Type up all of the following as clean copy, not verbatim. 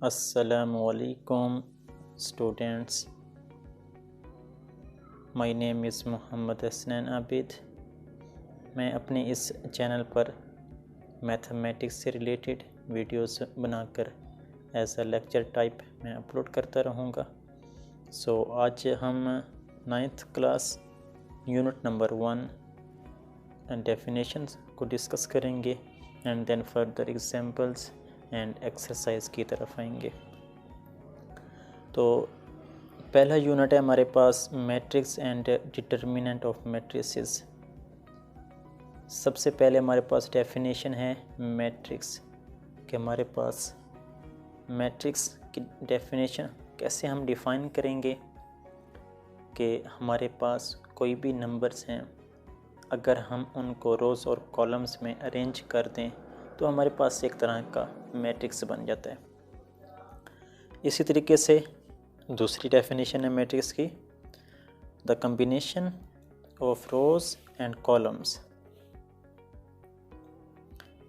Assalamualaikum students. My name is Mohammad Hasnain Abid. मैं अपने इस चैनल पर मैथमेटिक्स से रिलेटेड वीडियोस बनाकर एज अ लेक्चर टाइप मैं अपलोड करता रहूँगा। आज हम 9th class unit number 1 definitions को डिस्कस करेंगे and then further examples and exercise की तरफ आएंगे। तो पहला यूनिट है हमारे पास matrix and determinant of matrices. सबसे पहले हमारे पास डेफिनेशन है मैट्रिक्स कि हमारे पास मैट्रिक्स की डेफिनेशन कैसे हम डिफ़ाइन करेंगे कि हमारे पास कोई भी नंबर्स हैं, अगर हम उनको रोज़ और कॉलम्स में अरेंज कर दें तो हमारे पास एक तरह का मैट्रिक्स बन जाता है। इसी तरीके से दूसरी डेफिनेशन है मैट्रिक्स की, the combination of rows and columns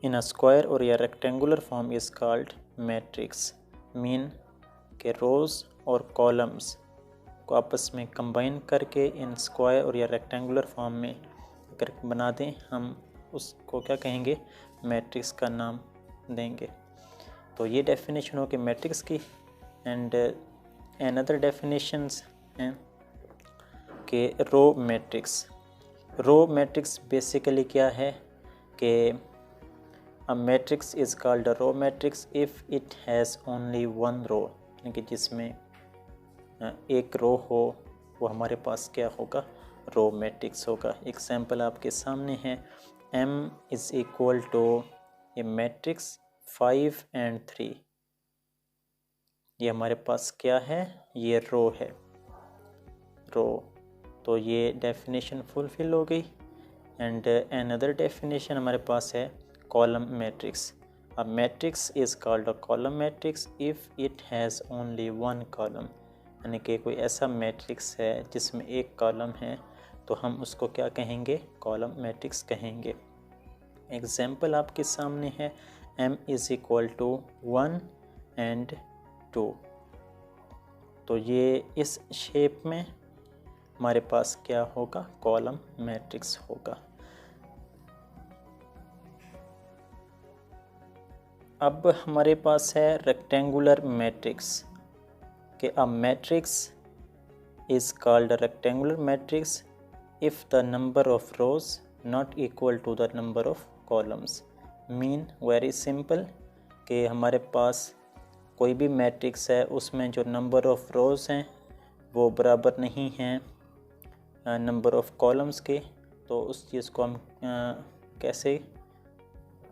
in a square और या rectangular form is called matrix. Mean के रोज़ और कॉलम्स को आपस में कंबाइन करके इन स्क्वायर और या रेक्टेंगुलर फॉर्म में अगर बना दें, हम उसको क्या कहेंगे, मैट्रिक्स का नाम देंगे। तो ये डेफिनेशन हो कि मैट्रिक्स की। एंड अनदर डेफिनेशंस हैं कि row matrix. Row matrix basically क्या है कि a matrix is called a row matrix if it has only one row, यानी कि जिसमें एक रो हो वो हमारे पास क्या होगा, रो मैट्रिक्स होगा। एग्जाम्पल आपके सामने है, M इज़ इक्वल टू ये मैट्रिक्स 5 and 3। ये हमारे पास क्या है, ये रो है, रो। तो ये डेफिनेशन फुलफिल हो गई। एंड अनदर डेफिनेशन हमारे पास है column matrix. A matrix is called a column matrix if it has only one column, यानी कि कोई ऐसा मैट्रिक्स है जिसमें एक कॉलम है तो हम उसको क्या कहेंगे, कॉलम मैट्रिक्स कहेंगे। एग्जाम्पल आपके सामने है, M is equal to 1 and 2। तो ये इस शेप में हमारे पास क्या होगा, कॉलम मैट्रिक्स होगा। अब हमारे पास है रेक्टेंगुलर मैट्रिक्स कि a matrix is called a rectangular matrix if the number of rows not equal to the number of columns। Mean very simple कि हमारे पास कोई भी मैट्रिक्स है उसमें जो नंबर ऑफ़ रोज़ हैं वो बराबर नहीं हैं नंबर ऑफ़ कॉलम्स के, तो उस चीज़ को हम कैसे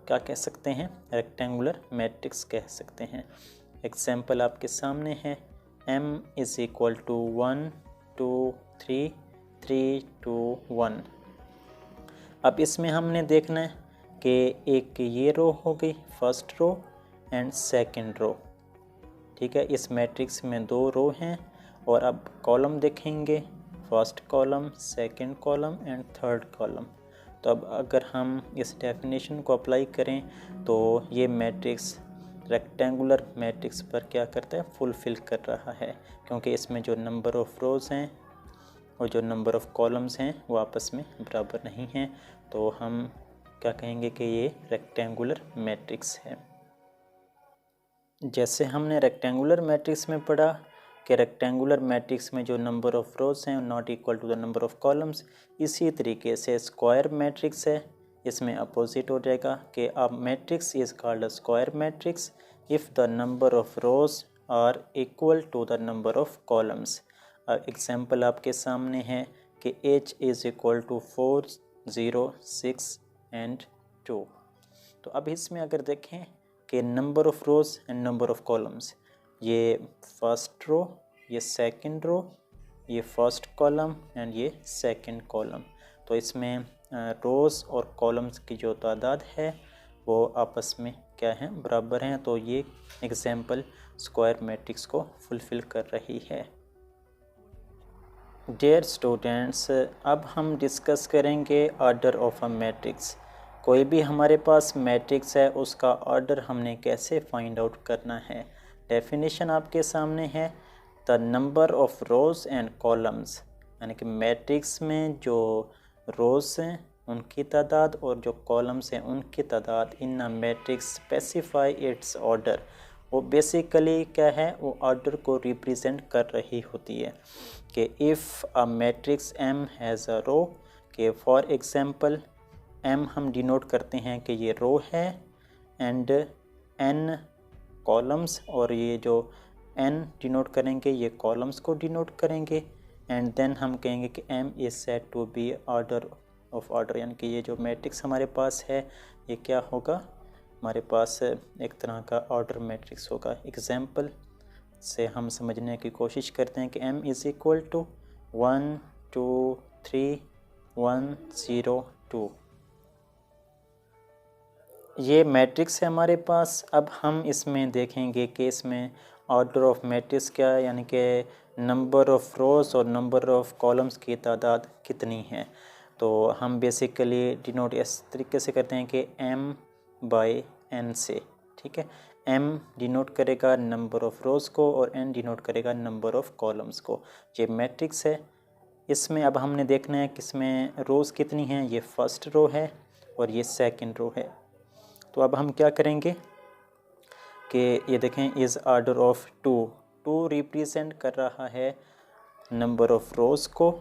क्या कह सकते हैं, रेक्टेंगुलर मैट्रिक्स कह सकते हैं। एग्जाम्पल आपके सामने है, M इज़ इक्वल टू 1 2 3 3 2 1। अब इसमें हमने देखना है कि एक ये रो हो गई, first row and second row, ठीक है। इस मैट्रिक्स में दो रो हैं और अब कॉलम देखेंगे, first column, second column and third column. तो अब अगर हम इस डेफिनेशन को अप्लाई करें तो ये मैट्रिक्स रेक्टेंगुलर मैट्रिक्स पर क्या करता है, फुलफ़िल कर रहा है, क्योंकि इसमें जो नंबर ऑफ़ रोज़ हैं और जो नंबर ऑफ़ कॉलम्स हैं वो आपस में बराबर नहीं हैं। तो हम क्या कहेंगे कि ये रेक्टेंगुलर मैट्रिक्स है। जैसे हमने रेक्टेंगुलर मैट्रिक्स में पढ़ा कि रेक्टेंगुलर मैट्रिक्स में जो नंबर ऑफ़ रोज़ हैं not equal to the number of columns, इसी तरीके से स्क्वायर मैट्रिक्स है, इसमें अपोजिट हो जाएगा कि a matrix is called a square matrix if the number of rows are equal to the number of columns. Example आपके सामने है कि H is equal to 4 0 6 and 2। तो अब इसमें अगर देखें कि number of rows and number of columns, ये फर्स्ट रो, ये सेकंड रो, ये फर्स्ट कॉलम एंड ये सेकंड कॉलम, तो इसमें रोज़ और कॉलम्स की जो तादाद है वो आपस में क्या हैं, बराबर हैं। तो ये एग्जाम्पल स्क्वायर मैट्रिक्स को फुलफ़िल कर रही है। डियर स्टूडेंट्स, अब हम डिस्कस करेंगे ऑर्डर ऑफ अ मैट्रिक्स। कोई भी हमारे पास मैट्रिक्स है उसका ऑर्डर हमने कैसे फाइंड आउट करना है। डेफिनेशन आपके सामने है, the number of rows and columns, यानी कि मैट्रिक्स में जो रोज़ हैं उनकी तादाद और जो कॉलम्स हैं उनकी तादाद in a matrix specify its order. वो बेसिकली क्या है, वो ऑर्डर को रिप्रेजेंट कर रही होती है कि if a matrix M has a row, के फॉर एग्जांपल एम हम डिनोट करते हैं कि ये रो है, एंड एन कॉलम्स, और ये जो एन डिनोट करेंगे ये कॉलम्स को डिनोट करेंगे, एंड देन हम कहेंगे कि M is said to be order of order, यानी कि ये जो मैट्रिक्स हमारे पास है ये क्या होगा, हमारे पास एक तरह का ऑर्डर मैट्रिक्स होगा। एग्जाम्पल से हम समझने की कोशिश करते हैं कि m इज़ इक्वल टू 1 2 3 1 0 2, ये मैट्रिक्स है हमारे पास। अब हम इसमें देखेंगे कि इसमें ऑर्डर ऑफ मैट्रिक्स क्या है, यानी कि नंबर ऑफ रोज़ और नंबर ऑफ कॉलम्स की तादाद कितनी है। तो हम बेसिकली डिनोट इस तरीके से करते हैं कि m बाई n से, ठीक है। m डिनोट करेगा नंबर ऑफ रोज़ को और n डिनोट करेगा नंबर ऑफ कॉलम्स को। ये मैट्रिक्स है, इसमें अब हमने देखना है कि इसमें रोज़ कितनी हैं, ये फर्स्ट रो है और ये सेकंड रो है। तो अब हम क्या करेंगे कि ये देखें इज़ ऑर्डर ऑफ 2 रिप्रेजेंट कर रहा है नंबर ऑफ रोज़ को,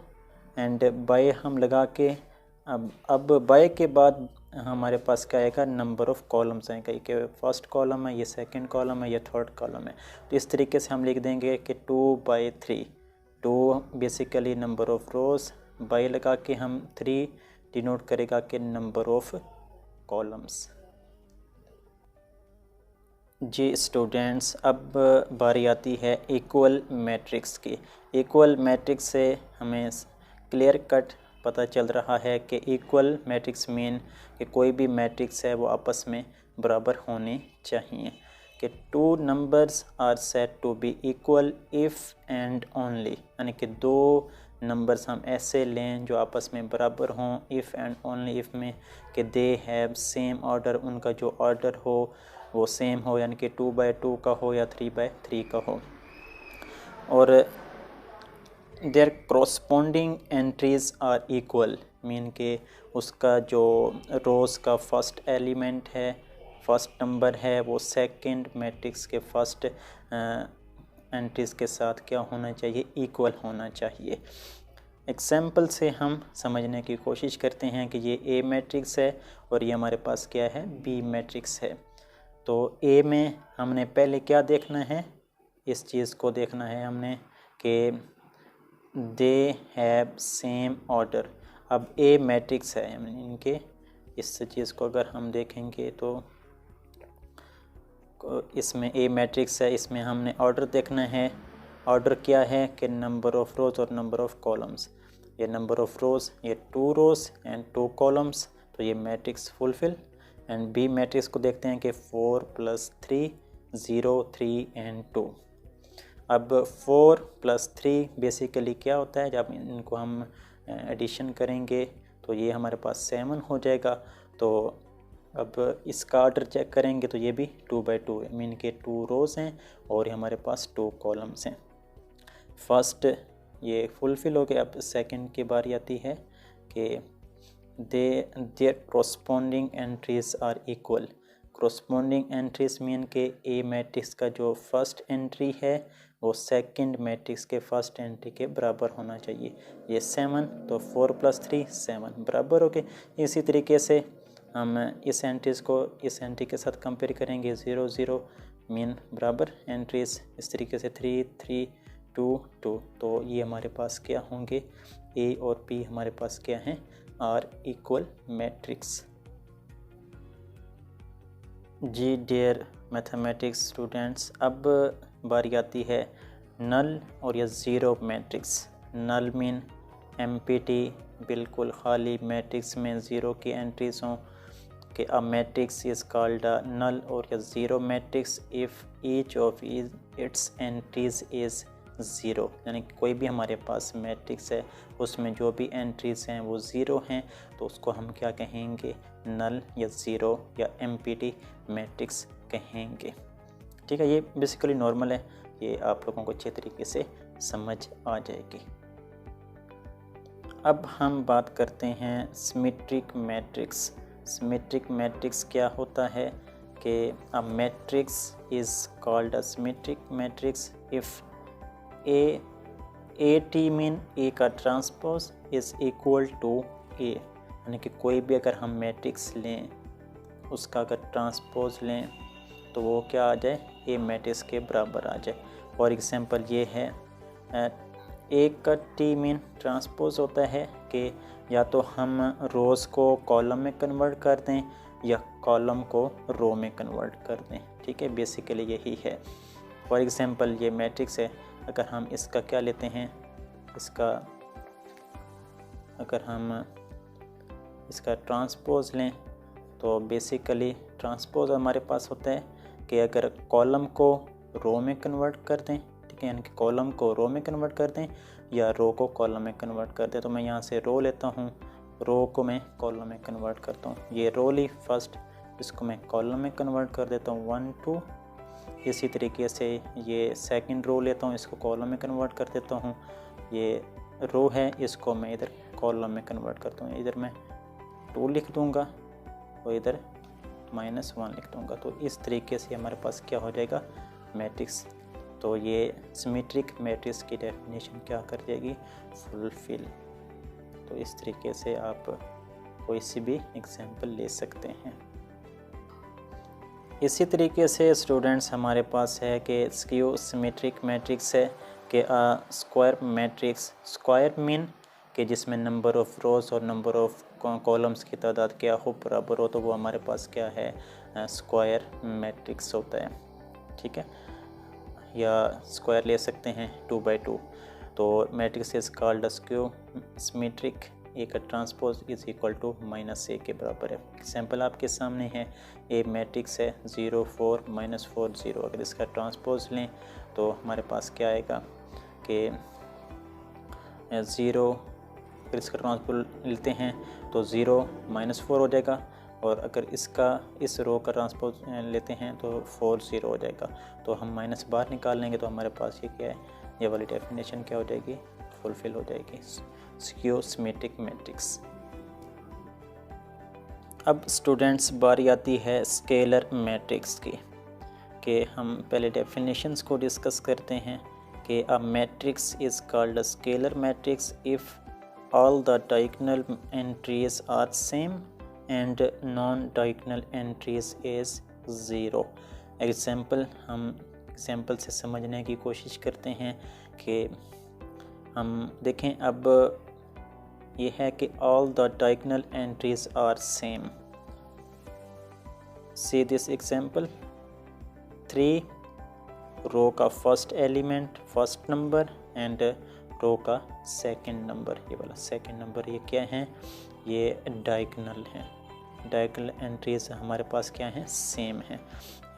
एंड बाय हम लगा के अब बाय के बाद हमारे पास क्या आएगा, नंबर ऑफ कॉलम्स आएगा, कि फर्स्ट कॉलम है, ये सेकंड कॉलम है, ये थर्ड कॉलम है। तो इस तरीके से हम लिख देंगे कि 2/3, 2 basically number of rows, by लगा के हम 3 डिनोट करेगा कि नंबर ऑफ कॉलम्स। जी स्टूडेंट्स, अब बारी आती है इक्वल मैट्रिक्स की। इक्वल मैट्रिक्स से हमें क्लियर कट पता चल रहा है कि इक्वल मैट्रिक्स मीन कि कोई भी मैट्रिक्स है वो आपस में बराबर होने चाहिए, कि 2 numbers are said to be equal if and only, यानी कि 2 नंबर्स हम ऐसे लें जो आपस में बराबर हों, इफ़ एंड ओनली इफ़ में कि दे हैव सेम ऑर्डर, उनका जो ऑर्डर हो वो सेम हो, यानी कि 2/2 का हो या 3/3 का हो, और their corresponding entries are equal, mean के उसका जो रोज़ का फर्स्ट एलिमेंट है, फर्स्ट नंबर है, वो सेकंड मैट्रिक्स के फर्स्ट एंट्रीज के साथ क्या होना चाहिए, इक्वल होना चाहिए। एग्जाम्पल से हम समझने की कोशिश करते हैं कि ये ए मैट्रिक्स है और ये हमारे पास क्या है, बी मैट्रिक्स है। तो ए में हमने पहले क्या देखना है, इस चीज़ को देखना है हमने कि दे हैव सेम ऑर्डर। अब ए मैट्रिक्स है, इनके इस चीज़ को अगर हम देखेंगे तो इसमें ए मैट्रिक्स है, इसमें हमने ऑर्डर देखना है। ऑर्डर क्या है कि नंबर ऑफ रोज़ और नंबर ऑफ कॉलम्स। ये नंबर ऑफ रोज़, ये 2 रोज़ एंड 2 कॉलम्स, तो ये matrix fulfil. And B matrix को देखते हैं कि 4 + 3 0 3 एंड 2। अब 4 + 3 बेसिकली क्या होता है, जब इनको हम एडिशन करेंगे तो ये हमारे पास 7 हो जाएगा। तो अब इसका ऑर्डर चेक करेंगे तो ये भी 2/2 है, मीन के 2 रोज़ हैं और हमारे पास 2 कॉलम्स हैं। फर्स्ट ये फुलफिल हो गया। अब सेकंड की बारी आती है कि their corresponding entries are equal. corresponding entries mean के ए मैट्रिक्स का जो फर्स्ट एंट्री है वो सेकंड मैट्रिक्स के फर्स्ट एंट्री के बराबर होना चाहिए। ये 7, तो 4 + 3 7 बराबर हो गए। इसी तरीके से हम इस एंट्रीज को इस एंट्री के साथ कंपेयर करेंगे, 0 0 मीन बराबर एंट्रीज, इस तरीके से 3 3 2 2। तो ये हमारे पास क्या होंगे, ए और बी हमारे पास क्या हैं, आर इक्वल मैट्रिक्स। जी डियर मैथमेटिक्स स्टूडेंट्स, अब बारी आती है नल और या zero matrix. Null mean empty, बिल्कुल खाली मैट्रिक्स में ज़ीरो की एंट्रीज हों, कि a matrix is called a null और या zero matrix if each of its entries is zero, यानी कि कोई भी हमारे पास मैट्रिक्स है उसमें जो भी एंट्रीज हैं वो ज़ीरो हैं, तो उसको हम क्या कहेंगे, नल या ज़ीरो या एम्प्टी मैट्रिक्स कहेंगे। ठीक है, ये बेसिकली नॉर्मल है, ये आप लोगों को अच्छे तरीके से समझ आ जाएगी। अब हम बात करते हैं सिमेट्रिक मैट्रिक्स। सिमेट्रिक मैट्रिक्स क्या होता है कि a matrix is called a symmetric matrix if A T mean A का transpose is equal to A, यानी कि कोई भी अगर हम मैट्रिक्स लें उसका अगर ट्रांसपोज लें तो वो क्या आ जाए, ए मैट्रिक्स के बराबर आ जाए। फॉर एग्जांपल ये है ए का टी मीन ट्रांसपोज होता है कि या तो हम रोज़ को कॉलम में कन्वर्ट कर दें या कॉलम को रो में कन्वर्ट कर दें। ठीक है, बेसिकली यही है। फॉर एग्जांपल ये मैट्रिक्स है, अगर हम इसका क्या लेते हैं, इसका अगर हम इसका ट्रांसपोज लें तो बेसिकली ट्रांसपोज हमारे पास होता है कि अगर कॉलम को रो में कन्वर्ट कर दें, ठीक है, यानी कि कॉलम को रो में कन्वर्ट कर दें या रो को कॉलम में कन्वर्ट कर दें। तो मैं यहाँ से रो लेता हूँ, रो को मैं कॉलम में कन्वर्ट करता हूँ, ये रो ली फर्स्ट, इसको मैं कॉलम में कन्वर्ट कर देता हूँ 1 2। इसी तरीके से ये सेकंड रो लेता हूँ, इसको कॉलम में कन्वर्ट कर देता हूँ, ये रो है इसको मैं इधर कॉलम में कन्वर्ट करता हूँ, इधर मैं 2 लिख दूँगा और इधर -1 लिख दूँगा। तो इस तरीके से हमारे पास क्या हो जाएगा, मैट्रिक्स। तो ये सिमेट्रिक मैट्रिक्स की डेफिनेशन क्या कर जाएगी, फुलफिल। तो इस तरीके से आप कोई सी भी एग्जांपल ले सकते हैं। इसी तरीके से स्टूडेंट्स हमारे पास है कि स्क्यू सिमेट्रिक मैट्रिक्स है कि स्क्वायर मैट्रिक्स, स्क्वायर मीन कि जिसमें नंबर ऑफ़ रोज़ और नंबर ऑफ़ कॉलम्स की तादाद क्या हो बराबर हो, तो वो हमारे पास क्या है, स्क्वायर मैट्रिक्स होता है। ठीक है, या स्क्वायर ले सकते हैं 2 by 2। तो matrix is called skew symmetric, A का transpose is equal to -a के बराबर है। एग्जाम्पल आपके सामने है, ए मैट्रिक्स है 0 4 -4 0। अगर इसका ट्रांसपोज लें तो हमारे पास क्या आएगा कि 0, अगर इसका ट्रांसपोज लेते हैं तो 0 -4 हो जाएगा, और अगर इसका इस रो का ट्रांसपोज लेते हैं तो 4 0 हो जाएगा। तो हम माइनस बाहर निकाल लेंगे तो हमारे पास ये क्या है, ये वाली डेफिनेशन क्या हो जाएगी, फुलफिल हो जाएगी, स्क्यू सिमेट्रिक मैट्रिक्स। अब स्टूडेंट्स बारी आती है स्केलर मैट्रिक्स की, कि हम पहले डेफिनेशंस को डिस्कस करते हैं कि a matrix is called a scalar matrix if all the diagonal entries are same and non diagonal entries is 0। Example, हम एग्जाम्पल से समझने की कोशिश करते हैं कि हम देखें, अब ये है कि all the diagonal entries are same. See this example, 3 row का first element first number and row का सेकंड नंबर, ये वाला सेकंड नंबर, ये क्या है, ये डायगोनल है। डायगोनल एंट्रीज हमारे पास क्या हैं, सेम है,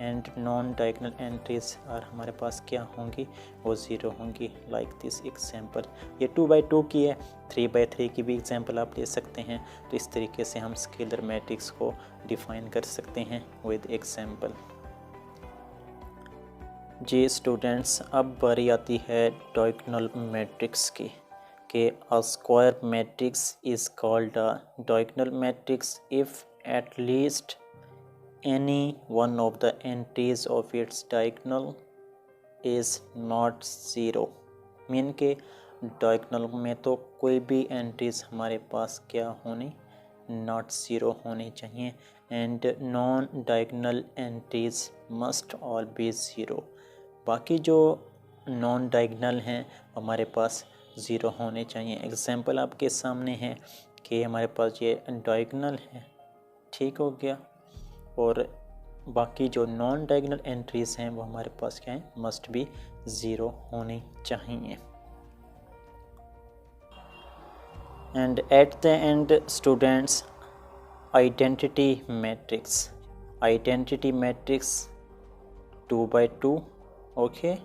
एंड नॉन डायगोनल एंट्रीज और हमारे पास क्या होंगी, वो 0 होंगी। लाइक दिस एग्जांपल, ये 2 by 2 की है, 3 by 3 की भी एग्जांपल आप ले सकते हैं। तो इस तरीके से हम स्केलर मैट्रिक्स को डिफाइन कर सकते हैं विद एग्जांपल। जी स्टूडेंट्स, अब बारी आती है डायगोनल मैट्रिक्स की, कि a square matrix is called a diagonal matrix if at least any one of the entries of its diagonal is not 0। Mean के डायगोनल में तो कोई भी एंट्रीज हमारे पास क्या होनी, नॉट 0 होनी चाहिए, and non diagonal entries must all B 0। बाकी जो नॉन डायगोनल हैं हमारे पास 0 होने चाहिए। एग्जांपल आपके सामने है कि हमारे पास ये डायगोनल है, ठीक हो गया, और बाकी जो नॉन डायगोनल एंट्रीज हैं वो हमारे पास क्या है, मस्ट बी 0 होनी चाहिए। And at the end students, identity matrix, identity matrix 2 by 2, okay,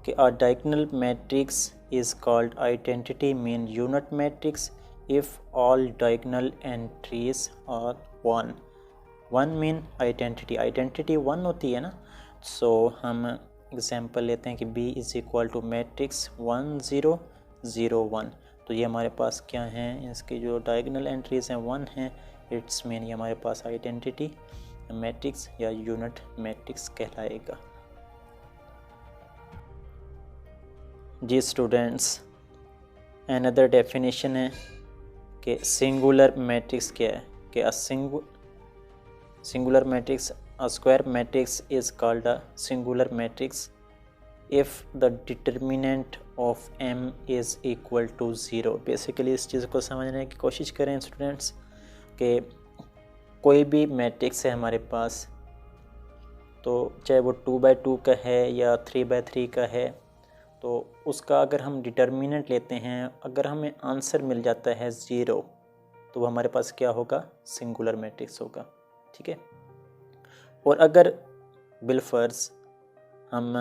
कि a diagonal matrix is called identity mean unit matrix if all diagonal entries are 1 mean identity, identity 1 होती है ना, सो हम एग्जांपल लेते हैं कि B is equal to matrix 1 0 0 1। तो ये हमारे पास क्या हैं, इसकी जो डायगोनल एंट्रीज हैं 1 हैं, इट्स मीन ये हमारे पास आइडेंटिटी मैट्रिक्स या यूनिट मैट्रिक्स कहलाएगा। जी स्टूडेंट्स, अनदर डेफिनेशन है कि सिंगुलर मैट्रिक्स क्या है, कि a singular matrix, a square matrix is called a singular matrix if the determinant of m is equal to 0। Basically इस चीज़ को समझने की कोशिश करें स्टूडेंट्स कि कोई भी मैट्रिक्स है हमारे पास, तो चाहे वो 2x2 का है या 3x3 का है, तो उसका अगर हम डिटर्मिनेंट लेते हैं, अगर हमें आंसर मिल जाता है 0, तो वो हमारे पास क्या होगा, सिंगुलर मैट्रिक्स होगा। ठीक है। और अगर बिलफर्ज हम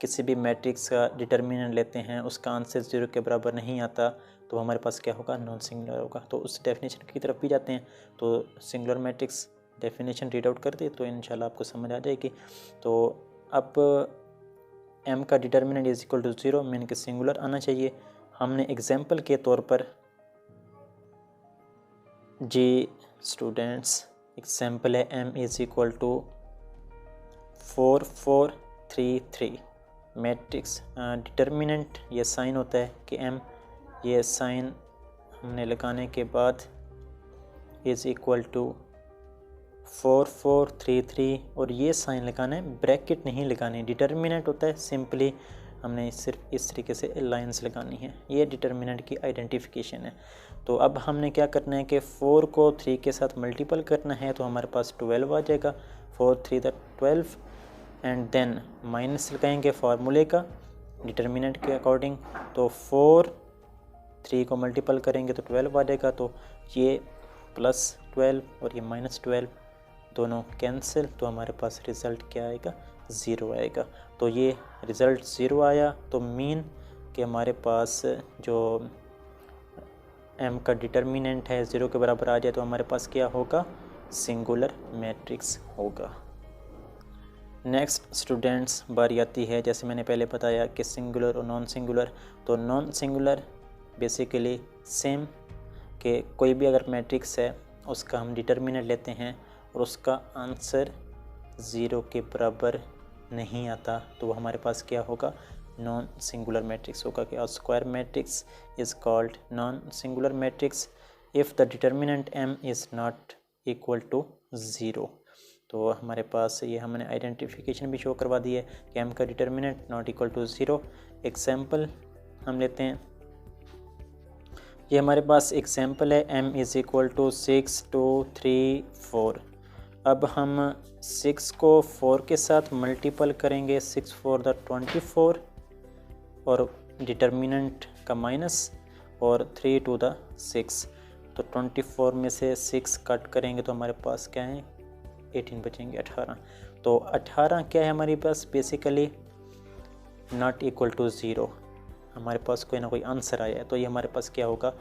किसी भी मैट्रिक्स का डिटर्मिनेंट लेते हैं, उसका आंसर 0 के बराबर नहीं आता, तो हमारे पास क्या होगा, नॉन सिंगुलर होगा। तो उस डेफिनेशन की तरफ भी जाते हैं। तो singular matrix definition read out कर दे तो इंशाल्लाह आपको समझ आ जाएगी। तो अब m का determinant is equal to 0 mean कि सिंगुलर आना चाहिए। हमने एग्जाम्पल के तौर पर जी स्टूडेंट्स, एग्जाम्पल है m is equal to 4 4 3 3। Matrix determinant ये साइन होता है कि m, ये साइन हमने लगाने के बाद इज़ इक्वल टू 4 4 3 3, और ये साइन लगाना है, ब्रैकेट नहीं लगानी। डिटर्मिनेंट होता है सिंपली हमने सिर्फ इस तरीके से लाइंस लगानी है, ये डिटर्मिनेंट की आइडेंटिफिकेशन है। तो अब हमने क्या करना है कि 4 को 3 के साथ मल्टीपल करना है, तो हमारे पास 12 आ जाएगा। 4 3 12, एंड देन माइनस लगाएंगे फार्मूले का डिटर्मिनेंट के अकॉर्डिंग। तो 4 3 को मल्टीपल करेंगे तो 12 आ जाएगा। तो ये प्लस 12 और ये माइनस 12 दोनों कैंसिल, तो हमारे पास रिज़ल्ट क्या आएगा, 0 आएगा। तो ये रिज़ल्ट 0 आया, तो मीन कि हमारे पास जो m का डिटर्मिनेंट है 0 के बराबर आ जाए, तो हमारे पास क्या होगा, सिंगुलर मैट्रिक्स होगा। नेक्स्ट स्टूडेंट्स, बारी आती है, जैसे मैंने पहले बताया कि सिंगुलर और नॉन सिंगुलर। तो नॉन सिंगुलर बेसिकली सेम, कि कोई भी अगर मैट्रिक्स है उसका हम डिटर्मिनेंट लेते हैं और उसका आंसर 0 के बराबर नहीं आता, तो वो हमारे पास क्या होगा, नॉन सिंगुलर मैट्रिक्स होगा। कि a square matrix is called non singular matrix if the determinant m is not equal to 0। तो हमारे पास ये हमने आइडेंटिफिकेशन भी शो करवा दी है कि m का determinant not equal to 0। Example हम लेते हैं, ये हमारे पास एग्जाम्पल है m इज़ इक्वल टू 6 2 3 4। अब हम 6 को 4 के साथ मल्टीपल करेंगे, 6 4 द 24, और डिटर्मिनेंट का माइनस, और 3 2 द 6। तो 24 में से 6 कट करेंगे तो हमारे पास क्या है, 18 बचेंगे, 18। तो 18 क्या है हमारे पास, बेसिकली नॉट इक्वल टू 0, हमारे पास कोई ना कोई आंसर आया है, तो ये हमारे पास क्या होगा,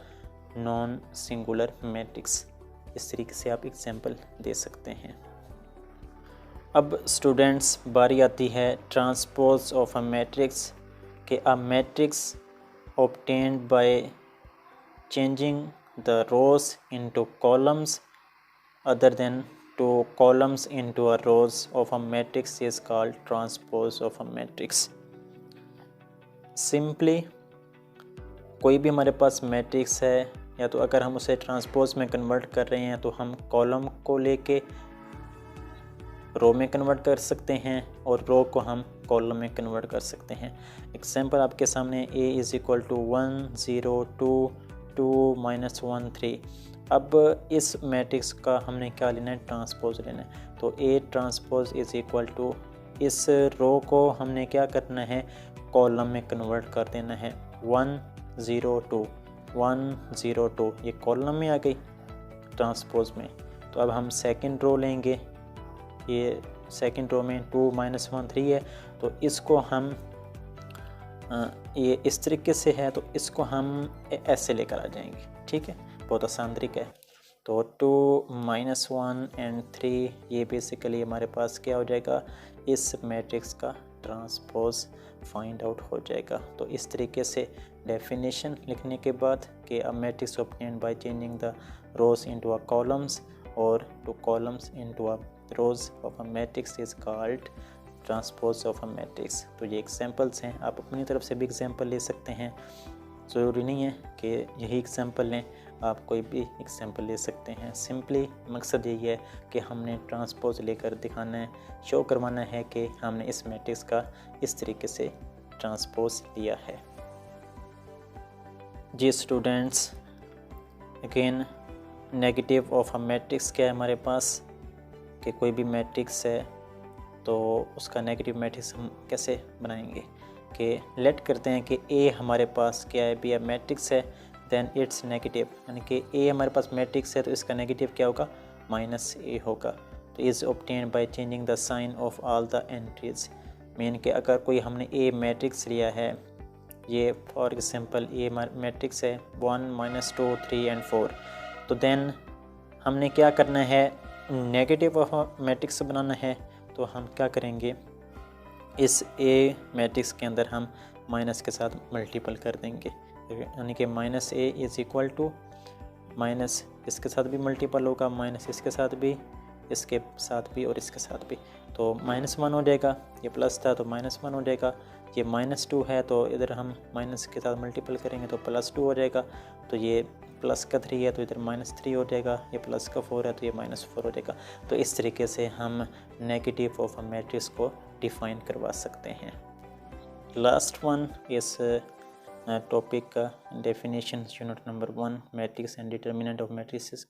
नॉन सिंगुलर मैट्रिक्स। इस तरीके से आप एग्जाम्पल दे सकते हैं। अब स्टूडेंट्स, बारी आती है ट्रांसपोज ऑफ अ मैट्रिक्स, कि a matrix obtained by changing the rows into columns other than 2 columns into a rows of a matrix is called transpose of a matrix। Simply कोई भी हमारे पास मैट्रिक्स है, या तो अगर हम उसे ट्रांसपोज में कन्वर्ट कर रहे हैं तो हम कॉलम को लेके रो में कन्वर्ट कर सकते हैं, और रो को हम कॉलम में कन्वर्ट कर सकते हैं। एग्जाम्पल आपके सामने a इज़ इक्वल टू 1 0 2 2 -1 3। अब इस मैट्रिक्स का हमने क्या लेना है, ट्रांसपोज लेना है। तो a transpose is equal to, इस रो को हमने क्या करना है, कॉलम में कन्वर्ट कर देना है। 1 0 2 1 0 2, ये कॉलम में आ गई ट्रांसपोज में। तो अब हम सेकंड रो लेंगे, ये सेकंड रो में 2 -1 3 है, तो इसको हम ये इस तरीके से है, तो इसको हम ऐसे लेकर आ जाएंगे। ठीक है, बहुत आसान तरीका है। तो 2 -1 एंड 3 ये बेसिकली हमारे पास क्या हो जाएगा, इस मैट्रिक्स का ट्रांसपोज फाइंड आउट हो जाएगा। तो इस तरीके से डेफिनेशन लिखने के बाद कि a matrix obtained by changing the rows into a columns और to columns into a rows of a matrix is called transpose of a matrix. तो ये एग्जांपल्स हैं, आप अपनी तरफ से भी एग्जांपल ले सकते हैं, ज़रूरी नहीं है कि यही एग्जांपल लें, आप कोई भी एग्जांपल ले सकते हैं। सिंपली मकसद यही है कि हमने ट्रांसपोज लेकर दिखाना है, शो करवाना है कि हमने इस मैट्रिक्स का इस तरीके से ट्रांसपोज लिया है। जी students, again negative of a matrix क्या है हमारे पास, कि कोई भी मैट्रिक्स है तो उसका नेगेटिव मैट्रिक्स हम कैसे बनाएंगे, कि लेट करते हैं कि ए हमारे पास क्या है, भी मैट्रिक्स है, देन इट्स नेगेटिव, यानी कि ए हमारे पास मैट्रिक्स है तो इसका नेगेटिव क्या होगा, -a होगा। तो is obtained by changing the sign of all the entries, mean कि अगर कोई हमने ए मैट्रिक्स लिया है, ये फॉर एग्जांपल ए मैट्रिक्स है 1 -2 3 एंड 4, तो देन हमने क्या करना है, नेगेटिव ऑफ मैट्रिक्स बनाना है। तो हम क्या करेंगे, इस ए मैट्रिक्स के अंदर हम माइनस के साथ मल्टीपल कर देंगे, यानी कि -a is equal to minus इसके साथ भी मल्टीपल होगा, माइनस इसके साथ भी, इसके साथ भी और इसके साथ भी, तो -1 हो जाएगा। ये प्लस था तो -1 हो जाएगा, ये -2 है तो इधर हम माइनस के साथ मल्टीपल करेंगे तो +2 हो जाएगा, तो ये प्लस का 3 है तो इधर -3 हो जाएगा, ये प्लस का 4 है तो ये -4 हो जाएगा। तो इस तरीके से हम नेगेटिव ऑफ अ मैट्रिक्स को डिफ़ाइन करवा सकते हैं। लास्ट वन इस टॉपिक का definition unit number 1 matrix and determinant of matrix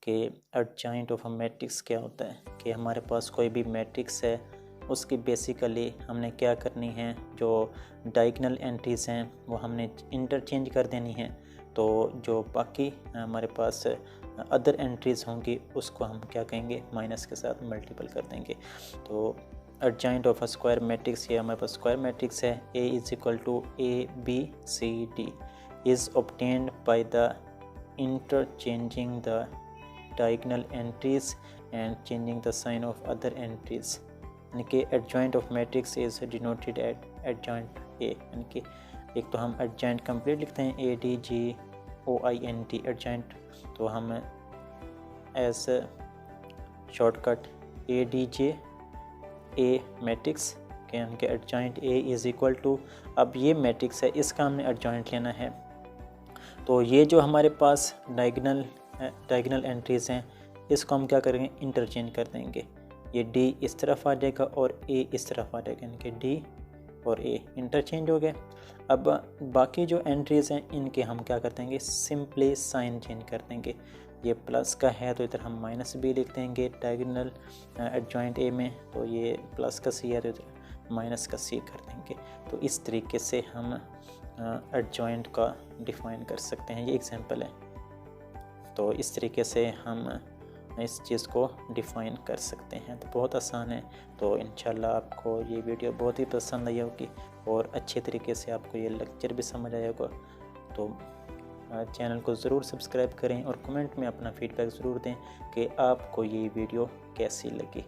के एडजॉइंट ऑफ अ मैट्रिक्स क्या होता है, कि हमारे पास कोई भी मैट्रिक्स है उसकी बेसिकली हमने क्या करनी है, जो डायगोनल एंट्रीज़ हैं वो हमने इंटरचेंज कर देनी है, तो जो बाकी हमारे पास अदर एंट्रीज़ होंगी उसको हम क्या कहेंगे, माइनस के साथ मल्टीपल कर देंगे। तो adjoint of a square matrix, ये हमारे पास स्क्वायर मैट्रिक्स है, A is equal to ABCD is obtained by the interchanging the diagonal entries and changing the sign of other entries, यानी कि adjoint of matrix is denoted at adjoint A, यानी कि एक तो हम एडजॉइंट कंप्लीट लिखते हैं ADJOINT एडजॉइंट, तो हम as shortcut ADJ A matrix के, यानी कि adjoint A is equal to, अब ये मैट्रिक्स है इसका हमने एडजॉइंट लेना है, तो ये जो हमारे पास डायगोनल एंट्रीज़ हैं इसको हम क्या करेंगे, इंटरचेंज कर देंगे, ये D इस तरफ आ जाएगा और A इस तरफ आ जाएगा, यानी कि D और A इंटरचेंज हो गए। अब बाकी जो एंट्रीज़ हैं इनके हम क्या कर देंगे, सिंपली साइन चेंज कर देंगे, ये प्लस का है तो इधर हम -b लिख देंगे डायगोनल एडजॉइंट A में, तो ये प्लस का C है तो इधर माइनस का C कर देंगे। तो इस तरीके से हम एडजॉइंट का डिफ़ाइन कर सकते हैं, ये एग्जांपल है। तो इस तरीके से हम इस चीज़ को डिफ़ाइन कर सकते हैं, तो बहुत आसान है। तो इंशाल्लाह आपको ये वीडियो बहुत ही पसंद आई होगी और अच्छे तरीके से आपको ये लेक्चर भी समझ आया होगा। तो चैनल को ज़रूर सब्सक्राइब करें और कमेंट में अपना फीडबैक ज़रूर दें कि आपको ये वीडियो कैसी लगी।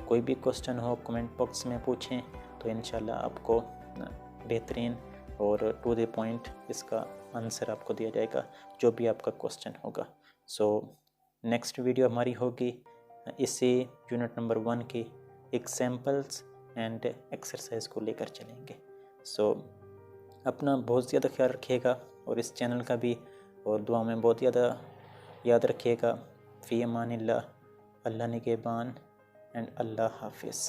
कोई भी क्वेश्चन हो कमेंट बॉक्स में पूछें, तो इंशाल्लाह आपको बेहतरीन और टू द पॉइंट इसका आंसर आपको दिया जाएगा, जो भी आपका क्वेश्चन होगा। सो नेक्स्ट वीडियो हमारी होगी इसी यूनिट नंबर 1 की एग्जाम्पल्स एंड एक्सरसाइज को लेकर चलेंगे। सो अपना बहुत ज़्यादा ख्याल रखिएगा और इस चैनल का भी, और दुआ में बहुत ज़्यादा याद रखिएगा। फ़ी अमानिल्लाह, अल्लाह निगहबान एंड अल्लाह हाफिज़।